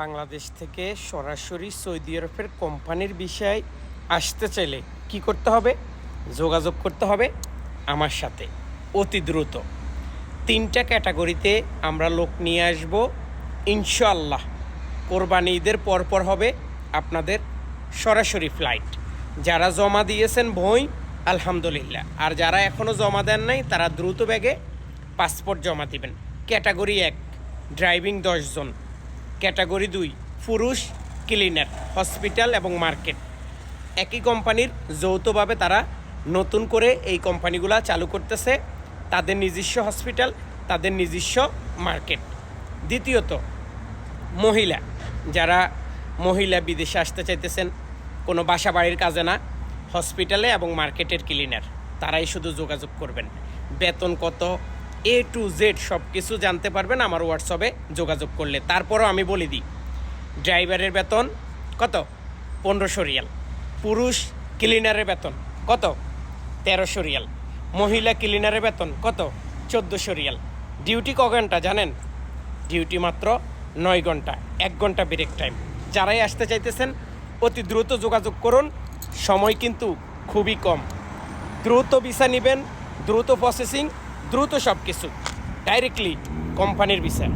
বাংলাদেশ থেকে সরাসরি সৌদি আরবের কোম্পানির বিষয়ে আসতে চাইলে কি করতে হবে? যোগাযোগ করতে হবে আমার সাথে অতি দ্রুত। 3টা ক্যাটাগরিতে আমরা লোক নিয়ে আসব ইনশাআল্লাহ। কোরবানি ঈদের পরপর হবে আপনাদের সরাসরি ফ্লাইট। যারা জমা দিয়েছেন বই আলহামদুলিল্লাহ, আর যারা এখনও জমা দেন নাই তারা দ্রুত ব্যাগে পাসপোর্ট জমা দিবেন। ক্যাটাগরি 1 ড্রাইভিং 10 জন, ক্যাটাগরি 2 পুরুষ ক্লিনার, হসপিটাল এবং মার্কেট। একই কোম্পানির যৌথভাবে তারা নতুন করে এই কোম্পানিগুলো চালু করতেছে, তাদের নিজস্ব হসপিটাল, তাদের নিজস্ব মার্কেট। দ্বিতীয়ত মহিলা, যারা মহিলা বিদেশে আসতে চাইতেছেন কোনো বাসা বাড়ির কাজে না, হসপিটালে এবং মার্কেটের ক্লিনার, তারাই শুধু যোগাযোগ করবেন। বেতন কত A to Z সব কিছু জানতে পারবেন আমার হোয়াটসঅ্যাপে যোগাযোগ করলে। তারপরও আমি বলে দিই, ড্রাইভারের বেতন কত? 1500 রিয়াল। পুরুষ ক্লিনারের বেতন কত? 1300 রিয়াল। মহিলা ক্লিনারের বেতন কত? 1400 রিয়াল। ডিউটি ক ঘন্টা জানেন? ডিউটি মাত্র 9 ঘন্টা, 1 ঘন্টা ব্রেক টাইম। যারাই আসতে চাইতেছেন অতি দ্রুত যোগাযোগ করুন, সময় কিন্তু খুবই কম। দ্রুত ভিসা নেবেন, দ্রুত প্রসেসিং, দ্রুত সব কিছু, ডাইরেক্টলি কোম্পানির ভিসা।